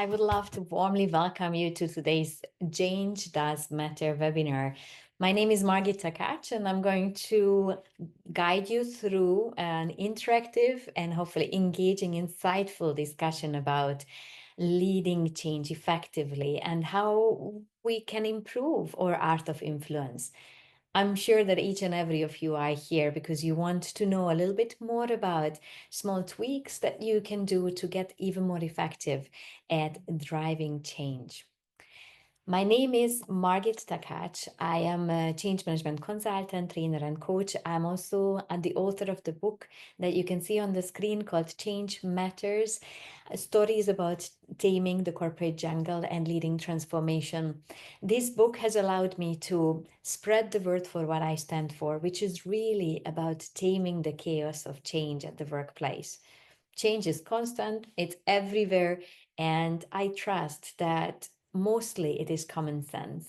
I would love to warmly welcome you to today's Change Does Matter webinar. My name is Margit Takacs, and I'm going to guide you through an interactive and hopefully engaging, insightful discussion about leading change effectively and how we can improve our art of influence. I'm sure that each and every of you are here because you want to know a little bit more about small tweaks that you can do to get even more effective at driving change. My name is Margit Takacs. I am a change management consultant, trainer, and coach. I'm also the author of the book that you can see on the screen called Change Matters, stories about taming the corporate jungle and leading transformation. This book has allowed me to spread the word for what I stand for, which is really about taming the chaos of change at the workplace. Change is constant, it's everywhere, and I trust that mostly it is common sense.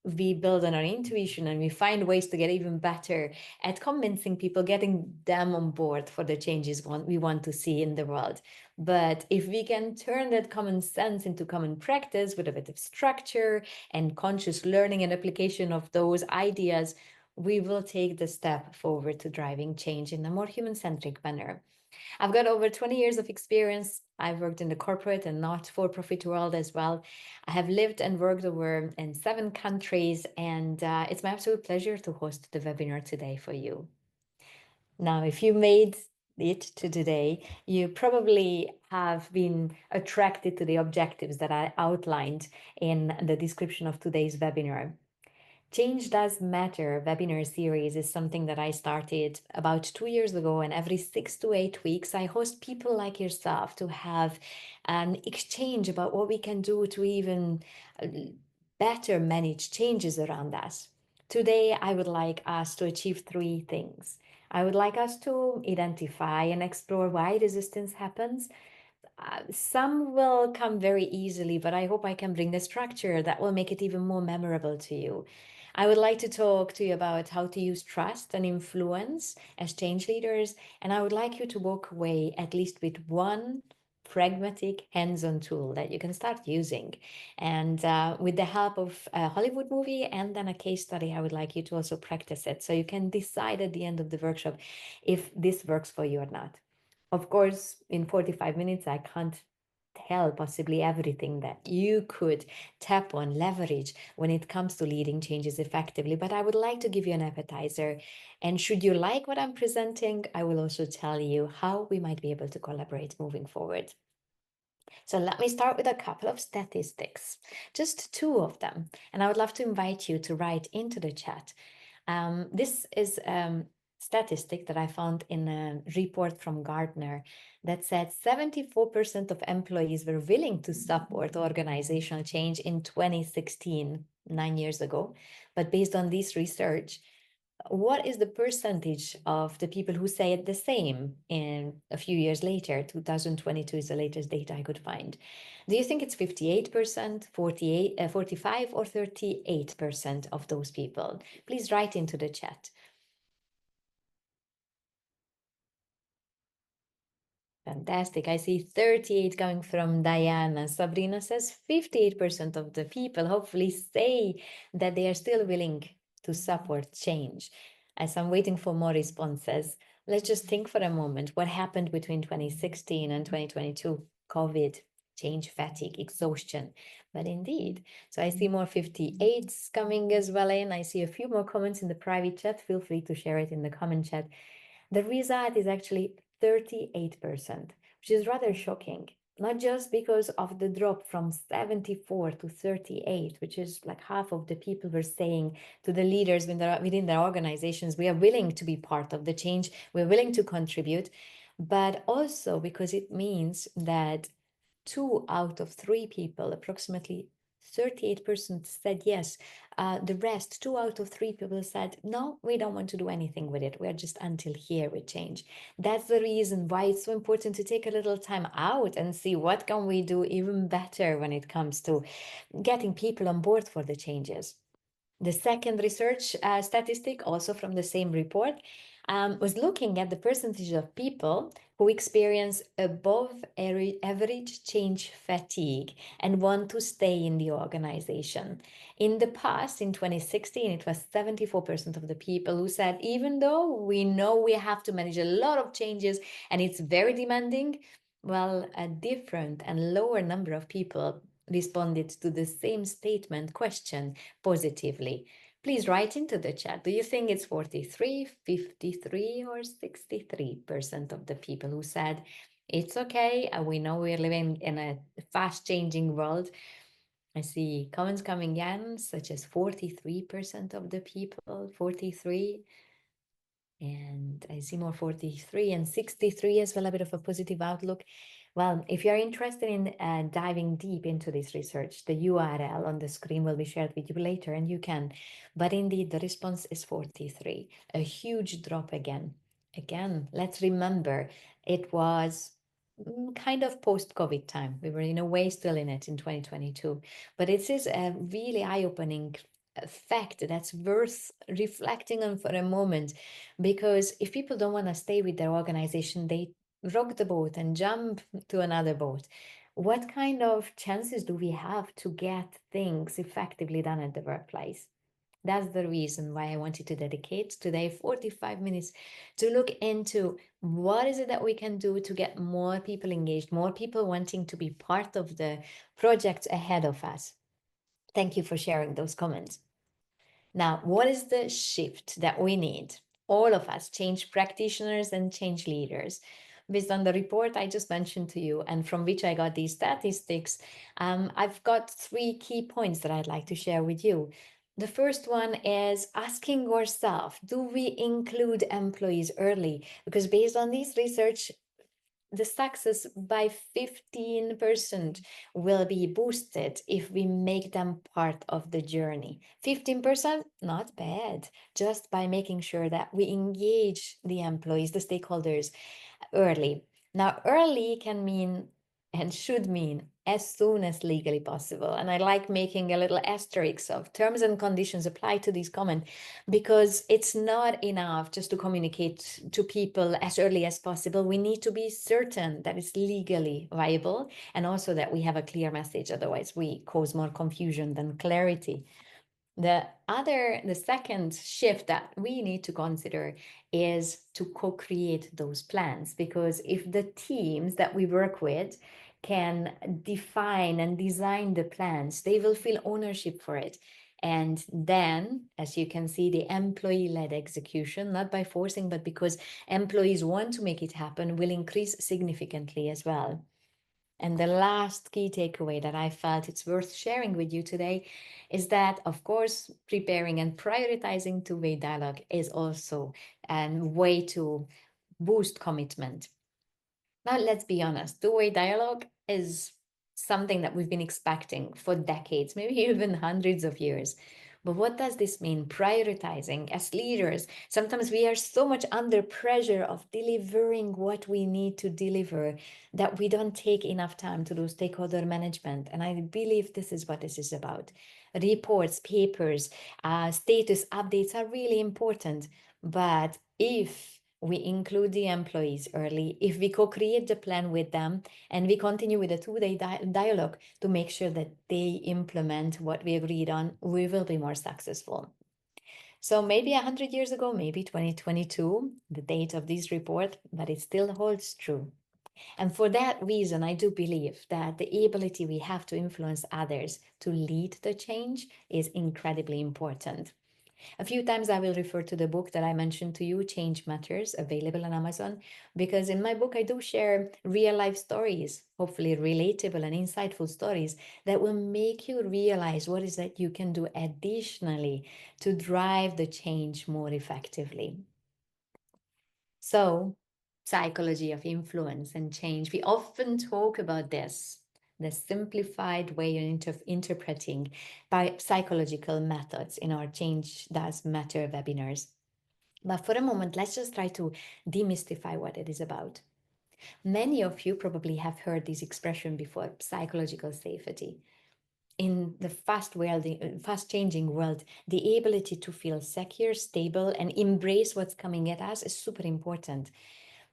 We build on our intuition and we find ways to get even better at convincing people, getting them on board for the changes we want to see in the world. But if we can turn that common sense into common practice with a bit of structure and conscious learning and application of those ideas, we will take the step forward to driving change in a more human-centric manner. I've got over 20 years of experience. I've worked in the corporate and not-for-profit world as well. I have lived and worked over in 7 countries, and it's my absolute pleasure to host the webinar today for you. Now, if you made it to today, you probably have been attracted to the objectives that I outlined in the description of today's webinar. Change Does Matter webinar series is something that I started about 2 years ago, and every 6 to 8 weeks, I host people like yourself to have an exchange about what we can do to even better manage changes around us. Today, I would like us to achieve 3 things. I would like us to identify and explore why resistance happens. Some will come very easily, but I hope I can bring the structure that will make it even more memorable to you. I would like to talk to you about how to use trust and influence as change leaders, and I would like you to walk away at least with one pragmatic hands-on tool that you can start using. And with the help of a Hollywood movie and then a case study, I would like you to also practice it so you can decide at the end of the workshop if this works for you or not. Of course, in 45 minutes, I can't tell possibly everything that you could tap on, leverage when it comes to leading changes effectively, but I would like to give you an appetizer. And should you like what I'm presenting, I will also tell you how we might be able to collaborate moving forward. So let me start with a couple of statistics, just 2 of them. And I would love to invite you to write into the chat. This is statistic that I found in a report from Gartner that said 74% of employees were willing to support organizational change in 2016, 9 years ago. But based on this research, what is the percentage of the people who say it the same in a few years later? 2022 is the latest data I could find. Do you think it's 58%, 45, or 38% of those people? Please write into the chat. Fantastic. I see 38 coming from Diana. Sabrina says 58% of the people hopefully say that they are still willing to support change. As I'm waiting for more responses, let's just think for a moment what happened between 2016 and 2022. COVID, change fatigue, exhaustion. But indeed, so I see more 58s coming as well in. I see a few more comments in the private chat. Feel free to share it in the comment chat. The result is actually 38%, which is rather shocking, not just because of the drop from 74 to 38, which is like half of the people were saying to the leaders within their organizations, we are willing to be part of the change, we're willing to contribute, but also because it means that 2 out of 3 people, approximately 38% said yes. The rest, 2 out of 3 people said, no, we don't want to do anything with it. We're just until here with change. That's the reason why it's so important to take a little time out and see what can we do even better when it comes to getting people on board for the changes. The second research statistic, also from the same report, was looking at the percentage of people who experience above average change fatigue and want to stay in the organization. In the past, in 2016, it was 74% of the people who said, even though we know we have to manage a lot of changes and it's very demanding, well, a different and lower number of people responded to the same statement question positively. Please write into the chat. Do you think it's 43, 53, or 63% of the people who said it's okay? We know we're living in a fast changing world. I see comments coming in, such as 43% of the people, 43. And I see more 43 and 63 as well, a bit of a positive outlook. Well, if you're interested in diving deep into this research, the URL on the screen will be shared with you later, and you can. But indeed, the response is 43, a huge drop again. Again, let's remember, it was kind of post-COVID time. We were in a way still in it in 2022. But it is a really eye-opening fact that's worth reflecting on for a moment, because if people don't want to stay with their organization, they rock the boat and jump to another boat. What kind of chances do we have to get things effectively done at the workplace? That's the reason why I wanted to dedicate today 45 minutes to look into what is it that we can do to get more people engaged, more people wanting to be part of the projects ahead of us. Thank you for sharing those comments. Now, what is the shift that we need? All of us, change practitioners and change leaders. Based on the report I just mentioned to you, and from which I got these statistics, I've got 3 key points that I'd like to share with you. The first one is asking ourselves, do we include employees early? Because based on this research, the success by 15% will be boosted if we make them part of the journey. 15%, not bad, just by making sure that we engage the employees, the stakeholders early. Now, early can mean and should mean as soon as legally possible. And I like making a little asterisk of terms and conditions apply to this comment, because it's not enough just to communicate to people as early as possible. We need to be certain that it's legally viable, and also that we have a clear message. Otherwise, we cause more confusion than clarity. The second shift that we need to consider is to co-create those plans, because if the teams that we work with can define and design the plans, they will feel ownership for it. And then, as you can see, the employee-led execution, not by forcing, but because employees want to make it happen, will increase significantly as well. And the last key takeaway that I felt it's worth sharing with you today is that, of course, preparing and prioritizing two-way dialogue is also a way to boost commitment. Now, let's be honest, two-way dialogue is something that we've been expecting for decades, maybe even hundreds of years. But what does this mean? Prioritizing as leaders. Sometimes we are so much under pressure of delivering what we need to deliver that we don't take enough time to do stakeholder management. And I believe this is what this is about. Reports, papers, status updates are really important. But if we include the employees early, if we co-create the plan with them, and we continue with a two-day dialogue to make sure that they implement what we agreed on, we will be more successful. So maybe 100 years ago, maybe 2022, the date of this report, but it still holds true. And for that reason, I do believe that the ability we have to influence others to lead the change is incredibly important. A few times I will refer to the book that I mentioned to you, Change Matters, available on Amazon, because in my book I do share real life stories, hopefully relatable and insightful stories that will make you realize what is that you can do additionally to drive the change more effectively. So, psychology of influence and change. We often talk about this, the simplified way of interpreting by psychological methods in our Change Does Matter webinars. But for a moment, let's just try to demystify what it is about. Many of you probably have heard this expression before, psychological safety. In the fast changing world, the ability to feel secure, stable, and embrace what's coming at us is super important.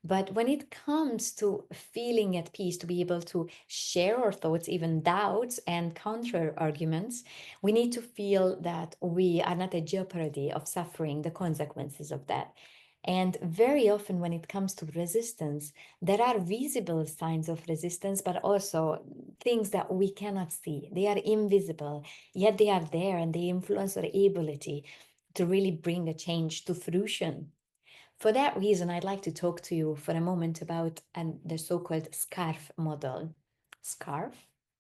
But when it comes to feeling at peace, to be able to share our thoughts, even doubts and counter arguments, we need to feel that we are not at jeopardy of suffering the consequences of that. And very often, when it comes to resistance, there are visible signs of resistance, but also things that we cannot see. They are invisible, yet they are there and they influence our ability to really bring a change to fruition. For that reason, I'd like to talk to you for a moment about the so-called scarf model. Scarf,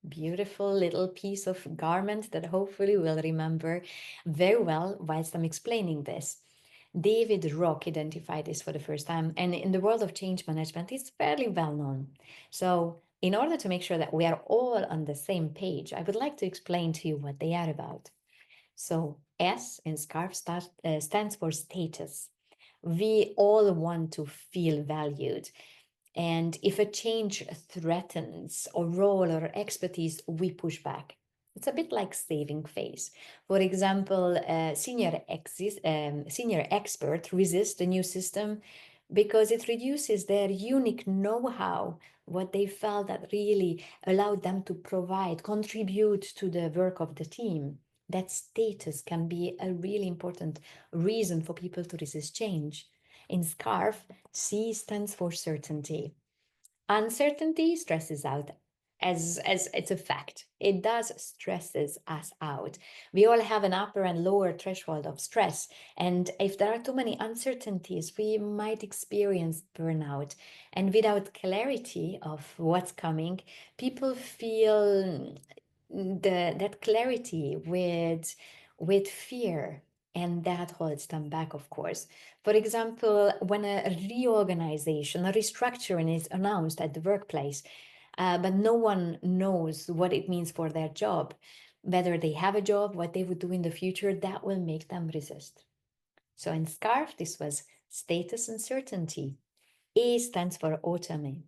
beautiful little piece of garment that hopefully we'll remember very well whilst I'm explaining this. David Rock identified this for the first time, and in the world of change management, it's fairly well known. So, in order to make sure that we are all on the same page, I would like to explain to you what they are about. So, S in SCARF stands for status. We all want to feel valued. And if a change threatens our role or expertise, we push back. It's a bit like saving face. For example, senior expert resist the new system because it reduces their unique know-how, what they felt that really allowed them to provide, contribute to the work of the team. That status can be a really important reason for people to resist change. In SCARF, C stands for certainty. Uncertainty stresses out, as it's a fact. It does stresses us out. We all have an upper and lower threshold of stress, and if there are too many uncertainties, we might experience burnout. And without clarity of what's coming, people feel that clarity with fear, and that holds them back, of course. For example, when a reorganization, a restructuring is announced at the workplace, but no one knows what it means for their job, whether they have a job, what they would do in the future, that will make them resist. So in SCARF, this was status uncertainty. A stands for autonomy.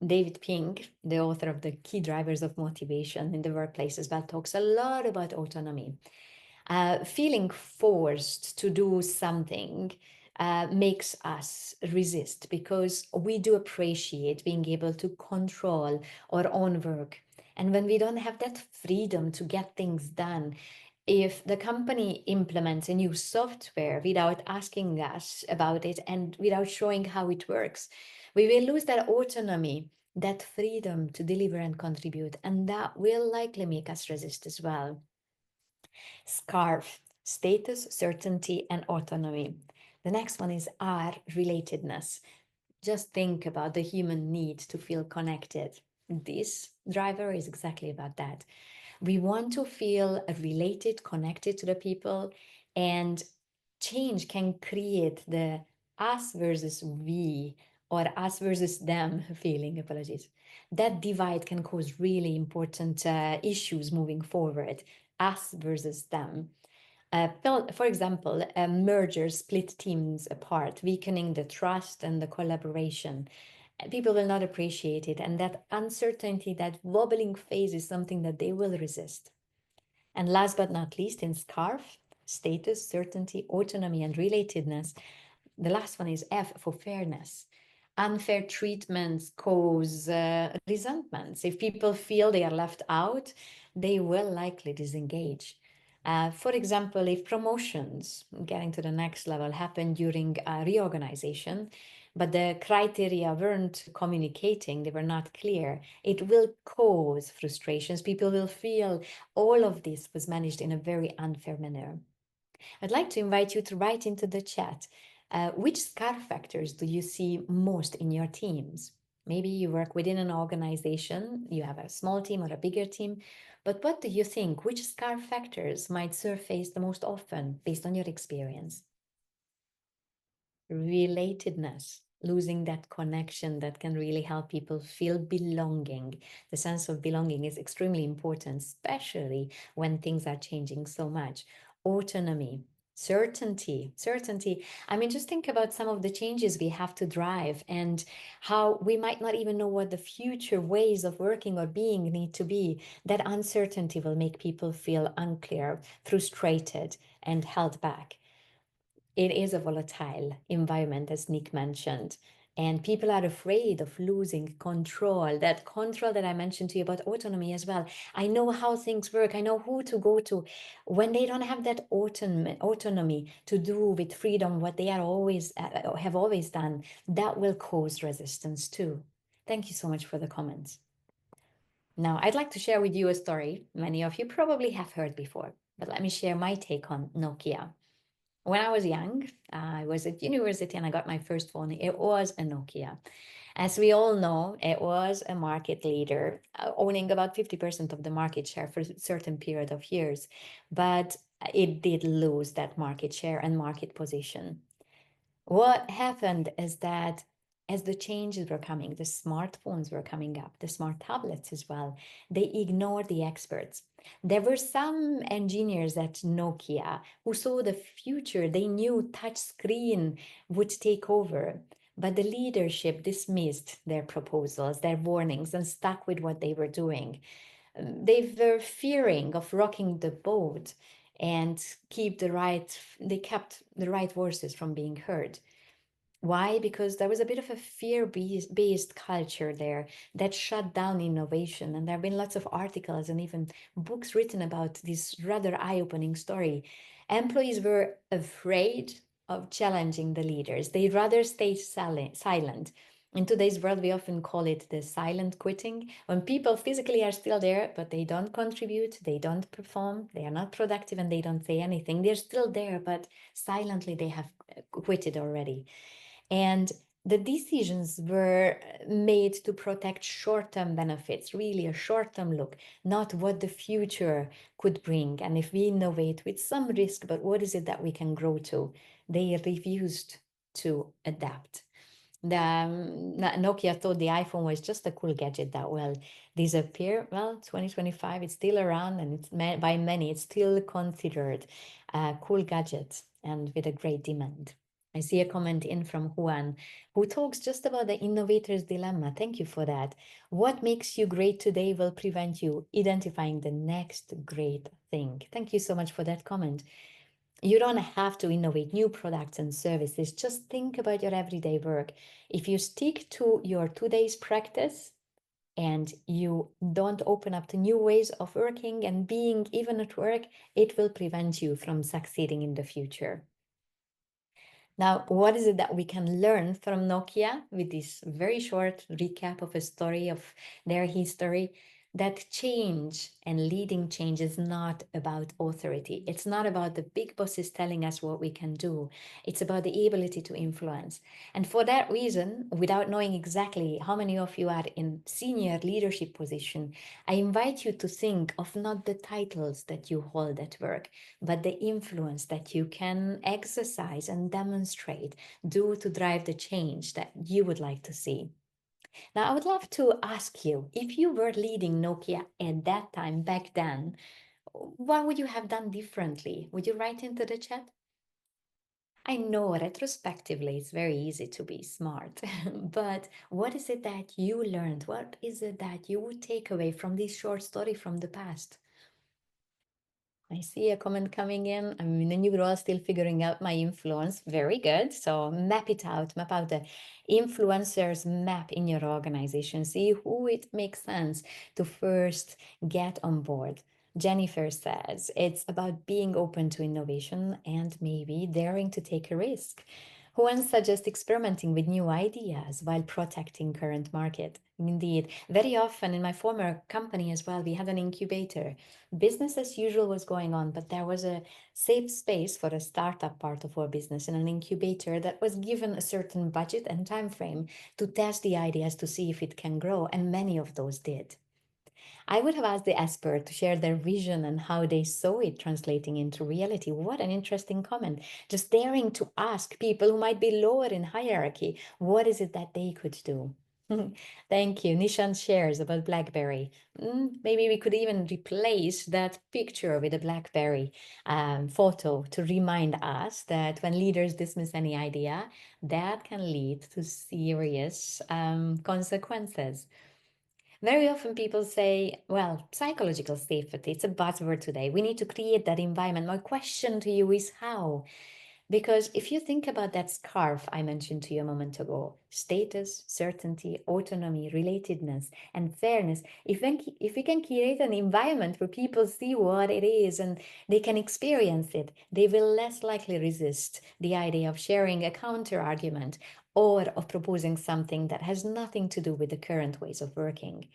David Pink, the author of The Key Drivers of Motivation in the Workplace as well, talks a lot about autonomy. Feeling forced to do something makes us resist because we do appreciate being able to control our own work. And when we don't have that freedom to get things done, if the company implements a new software without asking us about it and without showing how it works, we will lose that autonomy, that freedom to deliver and contribute, and that will likely make us resist as well. SCARF, status, certainty, and autonomy. The next one is R, relatedness. Just think about the human need to feel connected. This driver is exactly about that. We want to feel related, connected to the people, and change can create the us versus we or us versus them feeling, apologies. That divide can cause really important issues moving forward, us versus them. For example, mergers split teams apart, weakening the trust and the collaboration. People will not appreciate it, and that uncertainty, that wobbling phase is something that they will resist. And last but not least, in SCARF, status, certainty, autonomy, and relatedness, the last one is F for fairness. Unfair treatments cause resentments. If people feel they are left out, they will likely disengage. For example, if promotions, getting to the next level, happen during a reorganization, but the criteria weren't communicating, they were not clear, it will cause frustrations. People will feel all of this was managed in a very unfair manner. I'd like to invite you to write into the chat which SCAR factors do you see most in your teams? Maybe you work within an organization, you have a small team or a bigger team, but what do you think? Which SCAR factors might surface the most often based on your experience? Relatedness, losing that connection that can really help people feel belonging. The sense of belonging is extremely important, especially when things are changing so much. Autonomy, certainty. I mean, just think about some of the changes we have to drive and how we might not even know what the future ways of working or being need to be. That uncertainty will make people feel unclear, frustrated, and held back. It is a volatile environment, as Nick mentioned, And people are afraid of losing control, that control that I mentioned to you about autonomy as well. I know how things work. I know who to go to. When they don't have that autonomy to do with freedom what they are always have always done, that will cause resistance too. Thank you so much for the comments. Now, I'd like to share with you a story many of you probably have heard before, but let me share my take on Nokia. When I was young, I was at university and I got my first phone. It was a Nokia. As we all know, it was a market leader, owning about 50% of the market share for a certain period of years, but it did lose that market share and market position. What happened is that as the changes were coming, the smartphones were coming up, the smart tablets as well, they ignored the experts. There were some engineers at Nokia who saw the future. They knew touch screen would take over, but the leadership dismissed their proposals, their warnings, and stuck with what they were doing. They were fearing of rocking the boat and they kept the right voices from being heard. Why? Because there was a bit of a fear-based culture there that shut down innovation. And there have been lots of articles and even books written about this rather eye-opening story. Employees were afraid of challenging the leaders. They'd rather stay silent. In today's world, we often call it the silent quitting, when people physically are still there, but they don't contribute, they don't perform, they are not productive, and they don't say anything. They're still there, but silently they have quitted already. And the decisions were made to protect short-term benefits, really a short-term look, not what the future could bring. And if we innovate with some risk, but what is it that we can grow to? They refused to adapt. Nokia thought the iPhone was just a cool gadget that will disappear. Well, 2025, it's still around, and it's by many, it's still considered a cool gadget and with a great demand. I see a comment in from Juan, who talks just about the innovator's dilemma. Thank you for that. What makes you great today will prevent you identifying the next great thing. Thank you so much for that comment. You don't have to innovate new products and services. Just think about your everyday work. If you stick to your today's practice and you don't open up to new ways of working and being even at work, it will prevent you from succeeding in the future. Now, what is it that we can learn from Nokia with this very short recap of a story of their history? That change and leading change is not about authority. It's not about the big bosses telling us what we can do. It's about the ability to influence. And for that reason, without knowing exactly how many of you are in senior leadership position, I invite you to think of not the titles that you hold at work, but the influence that you can exercise and demonstrate, do to drive the change that you would like to see. Now, I would love to ask you, if you were leading Nokia at that time, back then, what would you have done differently? Would you write into the chat? I know retrospectively it's very easy to be smart, but what is it that you learned? What is it that you would take away from this short story from the past? I see a comment coming in. I'm in a new role, still figuring out my influence. Very good. So map it out, map out the influencers map in your organization. See who it makes sense to first get on board. Jennifer says it's about being open to innovation and maybe daring to take a risk. Juan suggests experimenting with new ideas while protecting current market. Indeed, very often in my former company as well, we had an incubator. Business as usual was going on, but there was a safe space for a startup part of our business in an incubator that was given a certain budget and time frame to test the ideas to see if it can grow, and many of those did. I would have asked the expert to share their vision and how they saw it translating into reality. What an interesting comment. Just daring to ask people who might be lower in hierarchy, what is it that they could do? Thank you. Nishan shares about BlackBerry. Maybe we could even replace that picture with a BlackBerry photo to remind us that when leaders dismiss any idea, that can lead to serious consequences. Very often people say, well, psychological safety, it's a buzzword today. We need to create that environment. My question to you is how? Because if you think about that scarf I mentioned to you a moment ago, status, certainty, autonomy, relatedness, and fairness, if we can create an environment where people see what it is and they can experience it, they will less likely resist the idea of sharing a counter argument or of proposing something that has nothing to do with the current ways of working.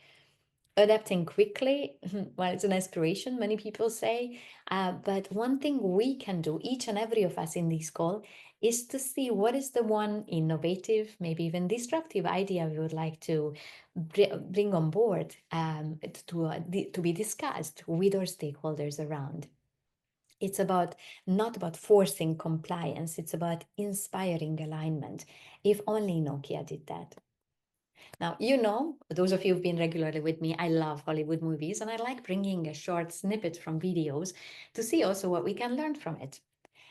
Adapting quickly, well, it's an aspiration, many people say. But one thing we can do, each and every of us in this call, is to see what is the one innovative, maybe even disruptive idea we would like to bring on board, to be discussed with our stakeholders around. It's about not about forcing compliance, it's about inspiring alignment. If only Nokia did that. Now, those of you who've been regularly with me, I love Hollywood movies and I like bringing a short snippet from videos to see also what we can learn from it.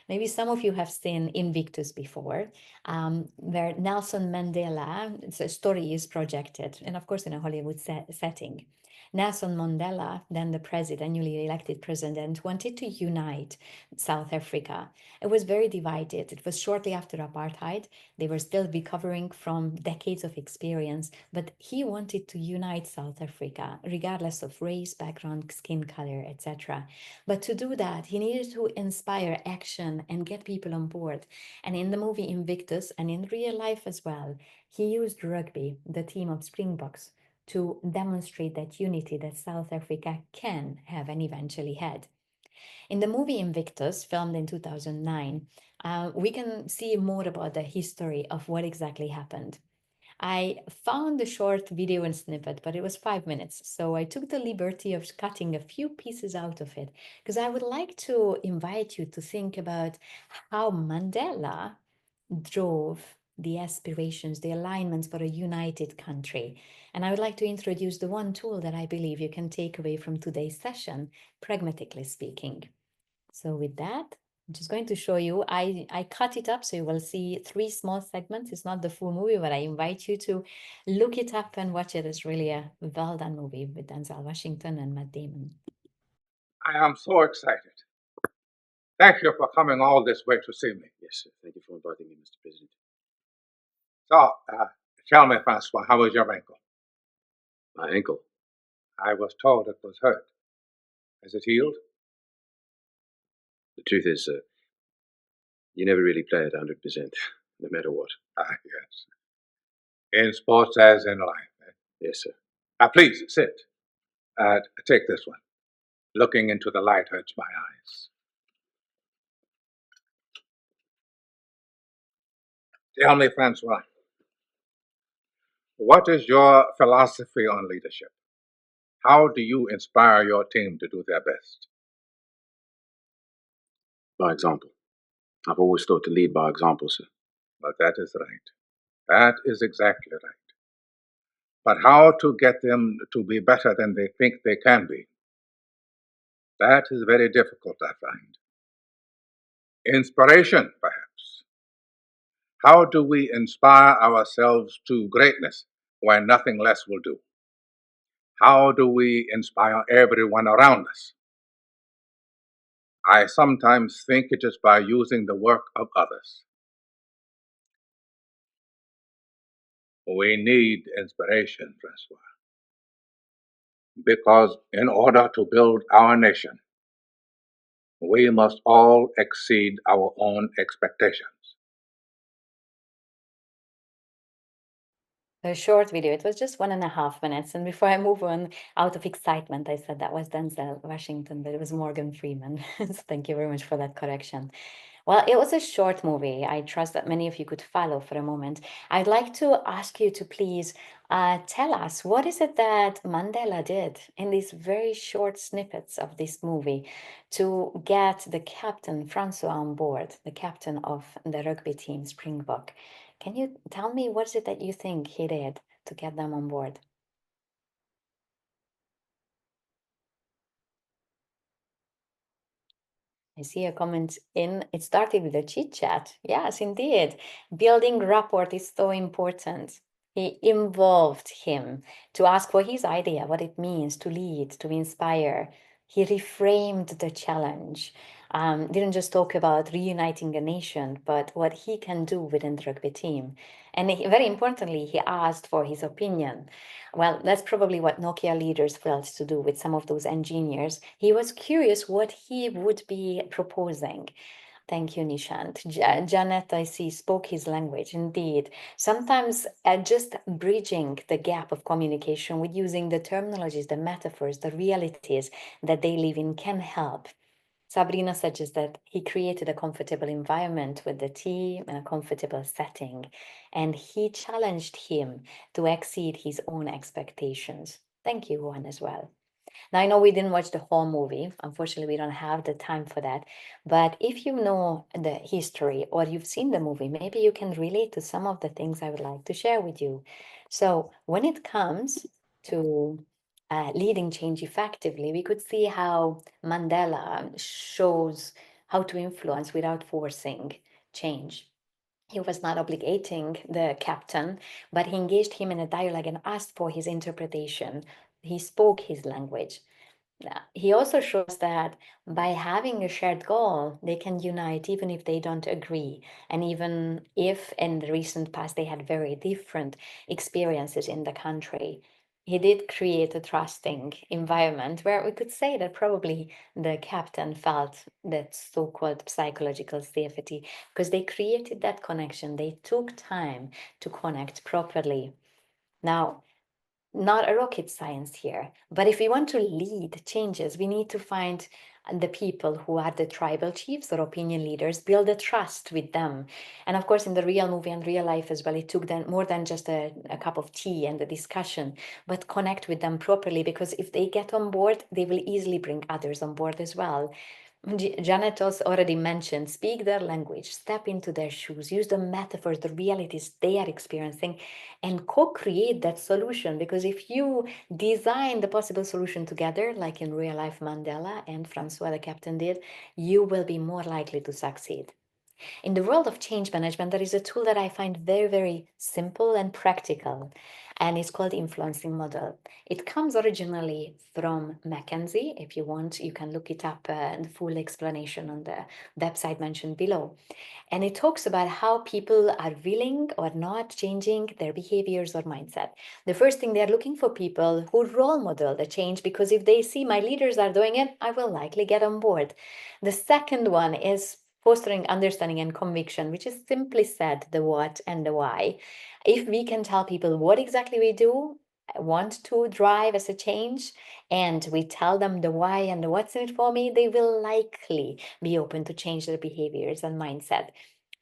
Maybe some of you have seen Invictus before, where Nelson Mandela's story is projected, and of course in a Hollywood setting. Nelson Mandela, then the president, newly elected president, wanted to unite South Africa. It was very divided. It was shortly after apartheid. They were still recovering from decades of experience, but he wanted to unite South Africa, regardless of race, background, skin color, etc. But to do that, he needed to inspire action and get people on board. And in the movie Invictus, and in real life as well, he used rugby, the team of Springboks, to demonstrate that unity that South Africa can have and eventually had. In the movie Invictus, filmed in 2009, we can see more about the history of what exactly happened. I found a short video and snippet, but it was 5 minutes. So I took the liberty of cutting a few pieces out of it because I would like to invite you to think about how Mandela drove the aspirations, the alignments for a united country. And I would like to introduce the one tool that I believe you can take away from today's session, pragmatically speaking. So with that, I'm just going to show you, I cut it up so you will see 3 small segments. It's not the full movie, but I invite you to look it up and watch it. It's really a well done movie with Denzel Washington and Matt Damon. I am so excited. Thank you for coming all this way to see me. Yes, sir. Thank you for inviting me, Mr. President. So, tell me, Francois, how is your ankle? My ankle. I was told it was hurt. Has it healed? The truth is, sir, you never really play at 100%, no matter what. Yes. In sports as in life. Yes, sir. Please, sit. Take this one. Looking into the light hurts my eyes. Tell me, Francois, what is your philosophy on leadership? How do you inspire your team to do their best? By example. I've always thought to lead by example, sir. But that is right. That is exactly right. But how to get them to be better than they think they can be? That is very difficult, I find. Inspiration, perhaps. How do we inspire ourselves to greatness when nothing less will do? How do we inspire everyone around us? I sometimes think it is by using the work of others. We need inspiration, Francois, because in order to build our nation, we must all exceed our own expectations. A short video. It was just 1.5 minutes. And before I move on, out of excitement, I said that was Denzel Washington, but it was Morgan Freeman. So thank you very much for that correction. Well, it was a short movie. I trust that many of you could follow for a moment. I'd like to ask you to please tell us what is it that Mandela did in these very short snippets of this movie to get the captain, Francois, on board, the captain of the rugby team, Springbok. Can you tell me what is it that you think he did to get them on board? I see a comment in. It started with a chit chat. Yes, indeed. Building rapport is so important. He involved him to ask for his idea, what it means to lead, to inspire. He reframed the challenge. didn't just talk about reuniting a nation, but what he can do within the rugby team. And very importantly, he asked for his opinion. Well, that's probably what Nokia leaders failed to do with some of those engineers. He was curious what he would be proposing. Thank you, Nishant. Janet, I see, spoke his language. Indeed. Sometimes just bridging the gap of communication with using the terminologies, the metaphors, the realities that they live in can help. Sabrina suggests that he created a comfortable environment with the team and a comfortable setting, and he challenged him to exceed his own expectations. Thank you, Juan, as well. Now, I know we didn't watch the whole movie. Unfortunately, we don't have the time for that. But if you know the history or you've seen the movie, maybe you can relate to some of the things I would like to share with you. So, when it comes to leading change effectively, we could see how Mandela shows how to influence without forcing change. He was not obligating the captain, but he engaged him in a dialogue and asked for his interpretation. He spoke his language. He also shows that by having a shared goal, they can unite even if they don't agree. And even if in the recent past they had very different experiences in the country, he did create a trusting environment where we could say that probably the captain felt that so-called psychological safety because they created that connection. They took time to connect properly. Now, not a rocket science here, but if we want to lead changes, we need to find the people who are the tribal chiefs or opinion leaders, build a trust with them. And of course, in the real movie and real life as well, it took them more than just a cup of tea and a discussion, but connect with them properly, because if they get on board, they will easily bring others on board as well. Janet also already mentioned, speak their language, step into their shoes, use the metaphors, the realities they are experiencing, and co-create that solution. Because if you design the possible solution together, like in real life Mandela and Francois the captain did, you will be more likely to succeed. In the world of change management, there is a tool that I find very, very simple and practical, and it's called influencing model. It comes originally from McKinsey. If you want, you can look it up, the full explanation on the website mentioned below. And it talks about how people are willing or not changing their behaviors or mindset. The first thing, they're looking for people who role model the change, because if they see my leaders are doing it, I will likely get on board. The second one is fostering understanding and conviction, which is simply said the what and the why. If we can tell people what exactly we do, want to drive as a change, and we tell them the why and the what's in it for me, they will likely be open to change their behaviors and mindset.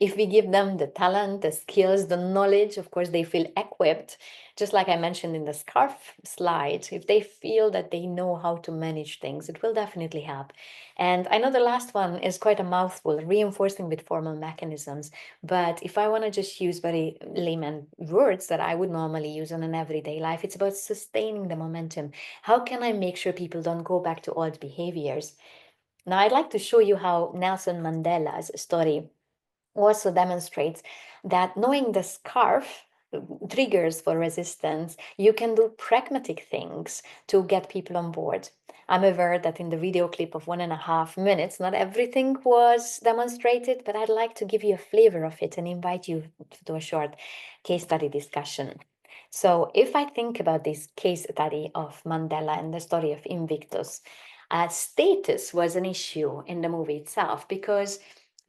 If we give them the talent, the skills, the knowledge, of course, they feel equipped. Just like I mentioned in the scarf slide, if they feel that they know how to manage things, it will definitely help. And I know the last one is quite a mouthful, reinforcing with formal mechanisms. But if I want to just use very layman words that I would normally use in an everyday life, it's about sustaining the momentum. How can I make sure people don't go back to old behaviors? Now, I'd like to show you how Nelson Mandela's story also demonstrates that knowing the scarf triggers for resistance, you can do pragmatic things to get people on board. I'm aware that in the video clip of 1.5 minutes, not everything was demonstrated, but I'd like to give you a flavor of it and invite you to a short case study discussion. So if I think about this case study of Mandela and the story of Invictus, status was an issue in the movie itself, because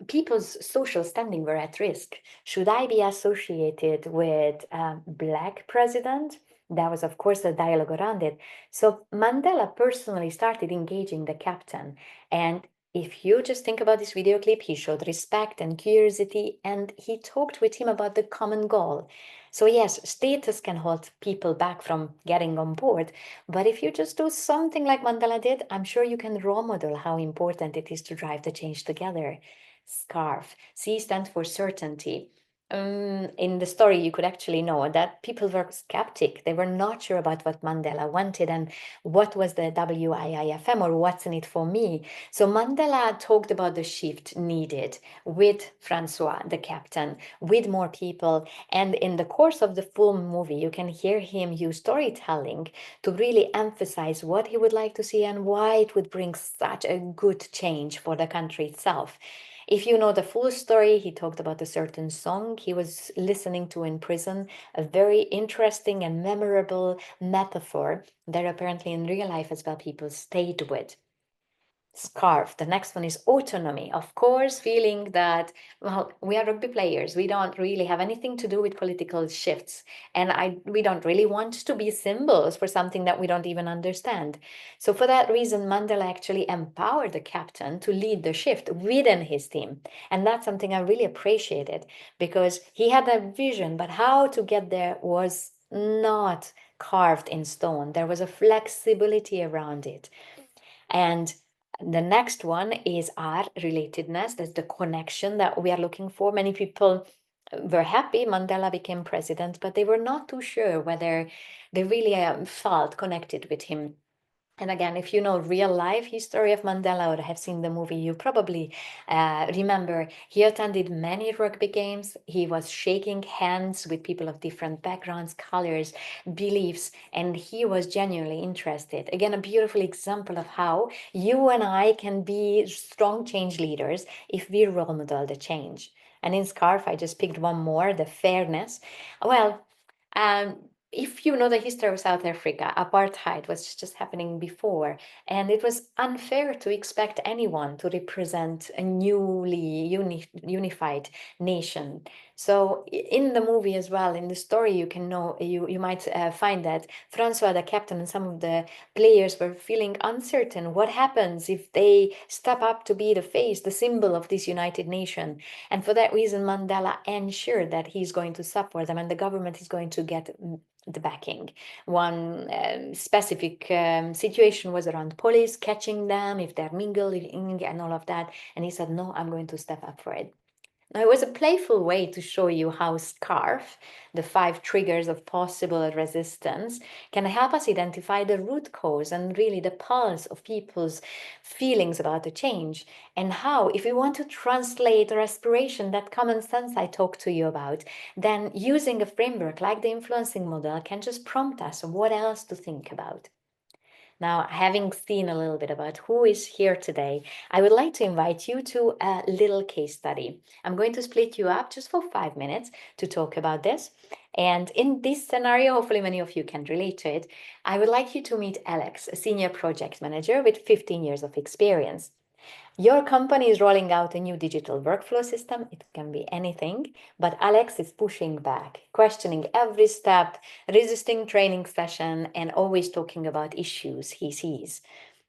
people's social standing were at risk. Should I be associated with a Black president? There was, of course, a dialogue around it. So Mandela personally started engaging the captain. And if you just think about this video clip, he showed respect and curiosity, and he talked with him about the common goal. So yes, status can hold people back from getting on board. But if you just do something like Mandela did, I'm sure you can role model how important it is to drive the change together. Scarf. C stands for certainty. in the story, you could actually know that people were skeptic. They were not sure about what Mandela wanted and what was the WIIFM or what's in it for me. So Mandela talked about the shift needed with Francois, the captain, with more people. And in the course of the full movie, you can hear him use storytelling to really emphasize what he would like to see and why it would bring such a good change for the country itself. If you know the full story, he talked about a certain song he was listening to in prison, a very interesting and memorable metaphor that apparently in real life as well people stayed with. Scarf. The next one is autonomy. Of course, feeling that, well, we are rugby players. We don't really have anything to do with political shifts. And we don't really want to be symbols for something that we don't even understand. So for that reason, Mandela actually empowered the captain to lead the shift within his team. And that's something I really appreciated because he had a vision, but how to get there was not carved in stone. There was a flexibility around it. And the next one is our relatedness. That's the connection that we are looking for. Many people were happy Mandela became president, but they were not too sure whether they really felt connected with him. And again, if you know real life history of Mandela or have seen the movie, you probably remember he attended many rugby games. He was shaking hands with people of different backgrounds, colors, beliefs, and he was genuinely interested. Again, a beautiful example of how you and I can be strong change leaders if we role model the change. And in Scarf, I just picked one more, the fairness. Well, um, if you know the history of South Africa, apartheid was just happening before, and it was unfair to expect anyone to represent a newly unified nation. So in the movie as well, in the story, you can know you might find that Francois, the captain, and some of the players were feeling uncertain. What happens if they step up to be the face, the symbol of this united nation? And for that reason, Mandela ensured that he's going to support them, and the government is going to get the backing. One specific situation was around police catching them if they're mingling and all of that. And he said, no, I'm going to step up for it. Now, it was a playful way to show you how SCARF, the 5 triggers of possible resistance, can help us identify the root cause and really the pulse of people's feelings about the change. And how, if we want to translate or aspiration, that common sense I talked to you about, then using a framework like the influencing model can just prompt us what else to think about. Now, having seen a little bit about who is here today, I would like to invite you to a little case study. I'm going to split you up just for 5 minutes to talk about this. And in this scenario, hopefully many of you can relate to it. I would like you to meet Alex, a senior project manager with 15 years of experience. Your company is rolling out a new digital workflow system. It can be anything, but Alex is pushing back, questioning every step, resisting training session, and always talking about issues he sees.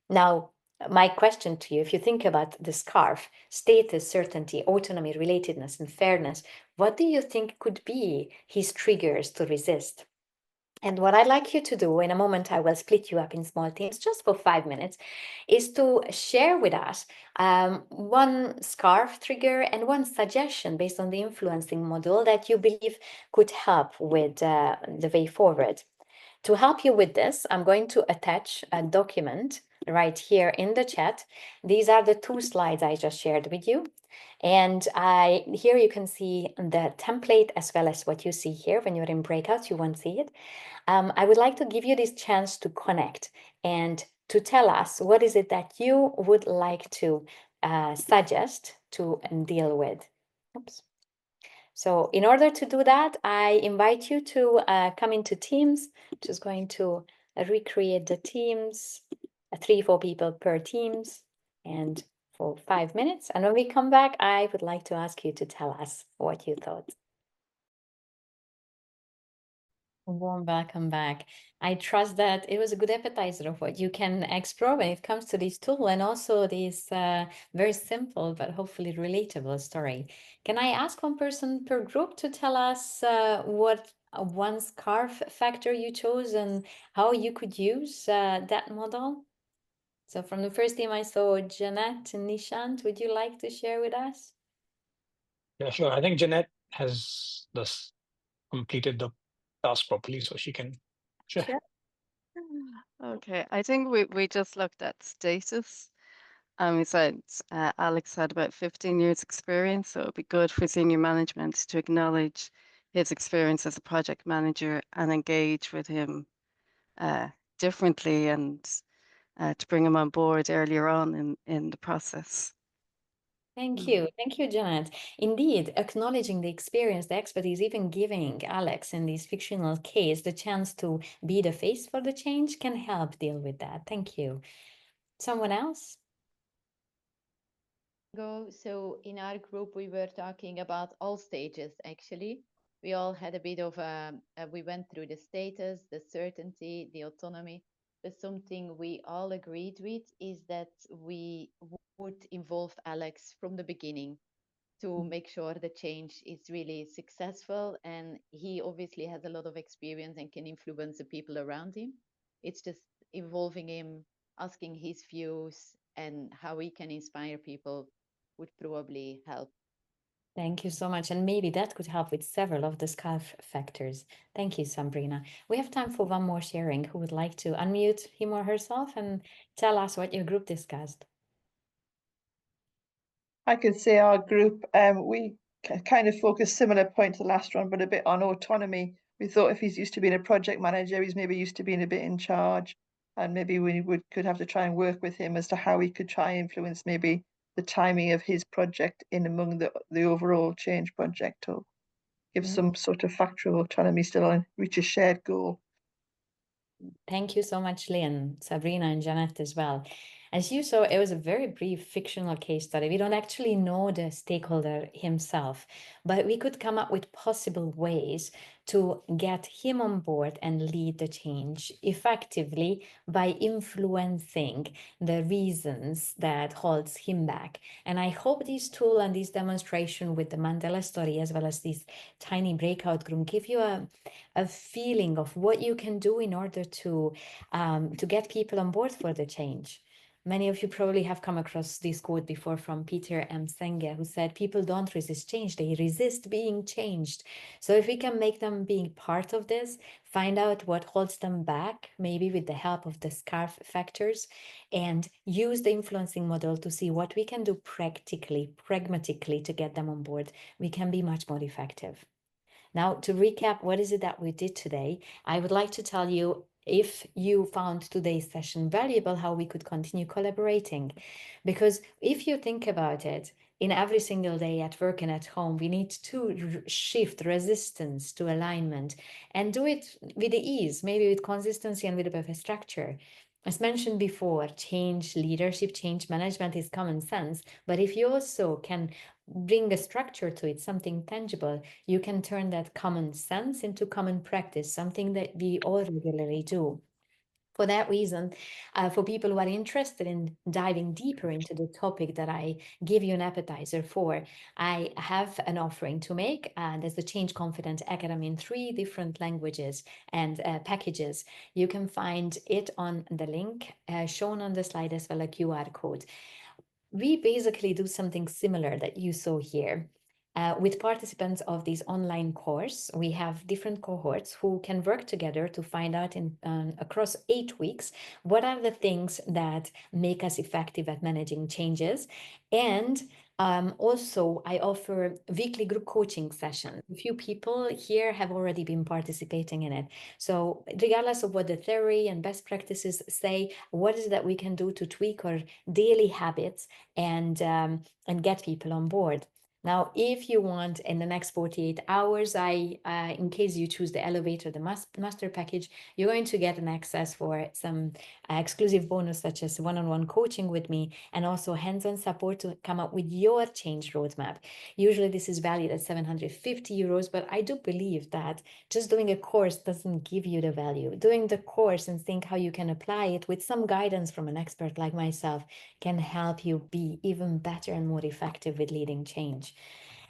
Now, my question to you, if you think about the SCARF, status, certainty, autonomy, relatedness, and fairness, what do you think could be his triggers to resist? And what I'd like you to do, in a moment, I will split you up in small teams just for 5 minutes, is to share with us one SCARF trigger and one suggestion based on the influencing model that you believe could help with the way forward. To help you with this, I'm going to attach a document right here in the chat. These are the 2 slides I just shared with you. And here you can see the template as well as what you see here. When you're in breakouts, you won't see it. I would like to give you this chance to connect and to tell us what is it that you would like to suggest to deal with. Oops. So in order to do that, I invite you to come into Teams. Just going to recreate the teams, 3-4 people per Teams, and for 5 minutes. And when we come back, I would like to ask you to tell us what you thought. Warm welcome back. I trust that it was a good appetizer of what you can explore when it comes to this tool and also this very simple but hopefully relatable story. Can I ask one person per group to tell us what one SCARF factor you chose and how you could use that model? So from the first team I saw Jeanette and Nishant, would you like to share with us? Yeah, sure. I think Jeanette has thus completed the task properly, so she can share. Sure. Okay, I think we just looked at status. We said Alex had about 15 years experience, so it'd be good for senior management to acknowledge his experience as a project manager and engage with him differently and to bring him on board earlier on in the process. Thank you. Thank you, Janet. Indeed, acknowledging the experience, the expertise, even giving Alex in this fictional case the chance to be the face for the change can help deal with that. Thank you. Someone else? So in our group, we were talking about all stages, actually. We all had a bit of we went through the status, the certainty, the autonomy. But something we all agreed with is that we would involve Alex from the beginning to make sure the change is really successful. And he obviously has a lot of experience and can influence the people around him. It's just involving him, asking his views, and how he can inspire people would probably help. Thank you so much. And maybe that could help with several of the scarf factors. Thank you, Sabrina. We have time for one more sharing. Who would like to unmute him or herself and tell us what your group discussed? I could say our group, we kind of focused similar point to the last one, but a bit on autonomy. We thought if he's used to being a project manager, he's maybe used to being a bit in charge, and maybe could have to try and work with him as to how he could try and influence maybe the timing of his project in among the overall change project, or give some sort of factual autonomy still and reach a shared goal. Thank you so much, Lynn, Sabrina, and Janet as well. As you saw, it was a very brief fictional case study. We don't actually know the stakeholder himself, but we could come up with possible ways to get him on board and lead the change effectively by influencing the reasons that holds him back. And I hope this tool and this demonstration with the Mandela story, as well as this tiny breakout group, give you a feeling of what you can do in order to get people on board for the change. Many of you probably have come across this quote before from Peter M. Senge, who said, people don't resist change, they resist being changed. So if we can make them being part of this, find out what holds them back, maybe with the help of the scarf factors, and use the influencing model to see what we can do pragmatically to get them on board, we can be much more effective. Now, to recap, what is it that we did today? I would like to tell you, if you found today's session valuable, how we could continue collaborating. Because if you think about it, in every single day at work and at home, we need to shift resistance to alignment and do it with ease, maybe with consistency and with a bit of a structure. As mentioned before, change leadership, change management is common sense. But if you also can bring a structure to it, something tangible, you can turn that common sense into common practice, something that we all regularly do. For that reason, for people who are interested in diving deeper into the topic that I give you an appetizer for, I have an offering to make. There's the Change Confident Academy in 3 different languages and packages. You can find it on the link shown on the slide, as well as a QR code. We basically do something similar that you saw here. With participants of this online course, we have different cohorts who can work together to find out across 8 weeks what are the things that make us effective at managing changes. And also, I offer weekly group coaching sessions. A few people here have already been participating in it. So regardless of what the theory and best practices say, what is it that we can do to tweak our daily habits and get people on board? Now, if you want in the next 48 hours, in case you choose the elevator, the master package, you're going to get an access for some exclusive bonus, such as one-on-one coaching with me, and also hands-on support to come up with your change roadmap. Usually this is valued at 750 euros, but I do believe that just doing a course doesn't give you the value. Doing the course and think how you can apply it with some guidance from an expert like myself can help you be even better and more effective with leading change.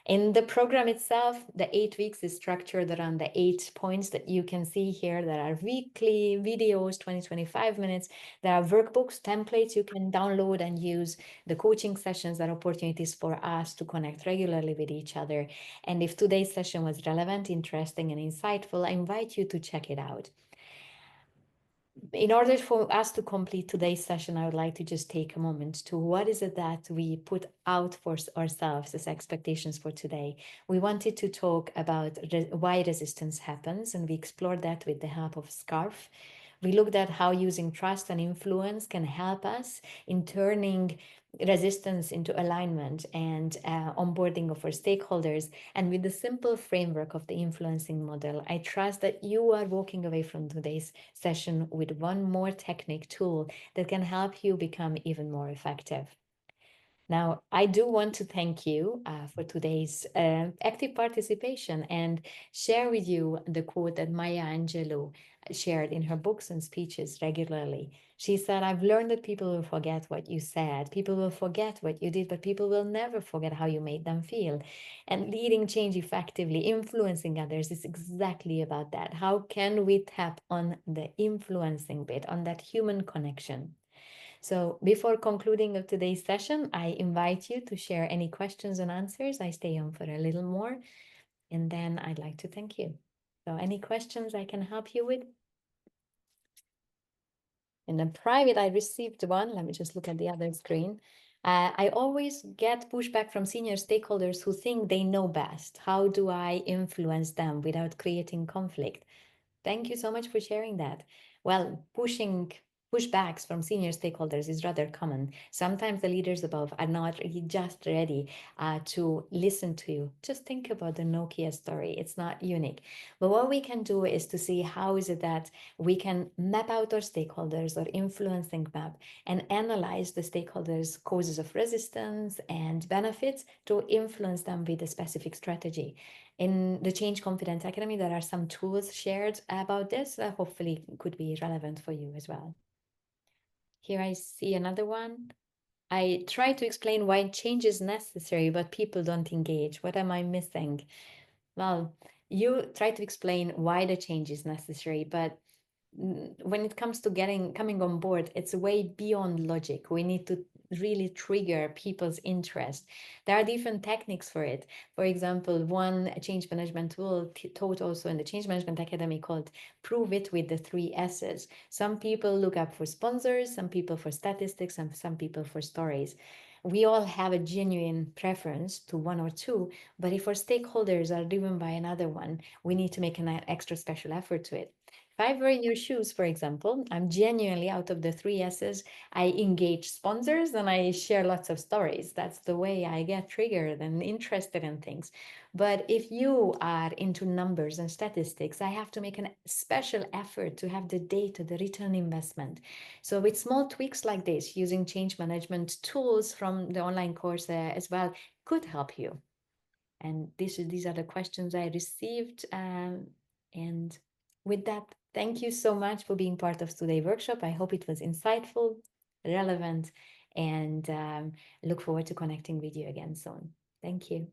In the program itself, the 8 weeks is structured around the 8 points that you can see here. There are weekly videos, 20-25 minutes. There are workbooks, templates you can download and use. The coaching sessions are opportunities for us to connect regularly with each other. And if today's session was relevant, interesting, and insightful, I invite you to check it out. In order for us to complete today's session, I would like to just take a moment to what is it that we put out for ourselves as expectations for today. We wanted to talk about why resistance happens, and we explored that with the help of SCARF. We looked at how using trust and influence can help us in turning resistance into alignment and onboarding of our stakeholders. And with the simple framework of the influencing model, I trust that you are walking away from today's session with one more technique tool that can help you become even more effective. Now, I do want to thank you for today's active participation and share with you the quote that Maya Angelou shared in her books and speeches regularly. She said, "I've learned that people will forget what you said, people will forget what you did, but people will never forget how you made them feel." And leading change effectively, influencing others, is exactly about that. How can we tap on the influencing bit, on that human connection? So before concluding of today's session, I invite you to share any questions and answers. I stay on for a little more, and then I'd like to thank you. So any questions I can help you with? In the private, I received one. Let me just look at the other screen. I always get pushback from senior stakeholders who think they know best. How do I influence them without creating conflict? Thank you so much for sharing that. Well, pushbacks from senior stakeholders is rather common. Sometimes the leaders above are not just ready to listen to you. Just think about the Nokia story. It's not unique. But what we can do is to see how is it that we can map out our stakeholders or influencing map and analyze the stakeholders' causes of resistance and benefits to influence them with a specific strategy. In the Change Confidence Academy, there are some tools shared about this that hopefully could be relevant for you as well. Here I see another one. I try to explain why change is necessary, but people don't engage. What am I missing? Well, you try to explain why the change is necessary, but when it comes to coming on board, it's way beyond logic. We need to really trigger people's interest. There are different techniques for it. For example, one change management tool taught also in the Change Management Academy called Prove It with the 3 S's. Some people look up for sponsors, some people for statistics, and some people for stories. We all have a genuine preference to one or two, but if our stakeholders are driven by another one, we need to make an extra special effort to it. If I were in your shoes, for example, I'm genuinely, out of the 3 S's, I engage sponsors and I share lots of stories. That's the way I get triggered and interested in things. But if you are into numbers and statistics, I have to make a special effort to have the data, the return investment. So with small tweaks like this, using change management tools from the online course as well could help you. And these are the questions I received. And with that, thank you so much for being part of today's workshop. I hope it was insightful, relevant, and look forward to connecting with you again soon. Thank you.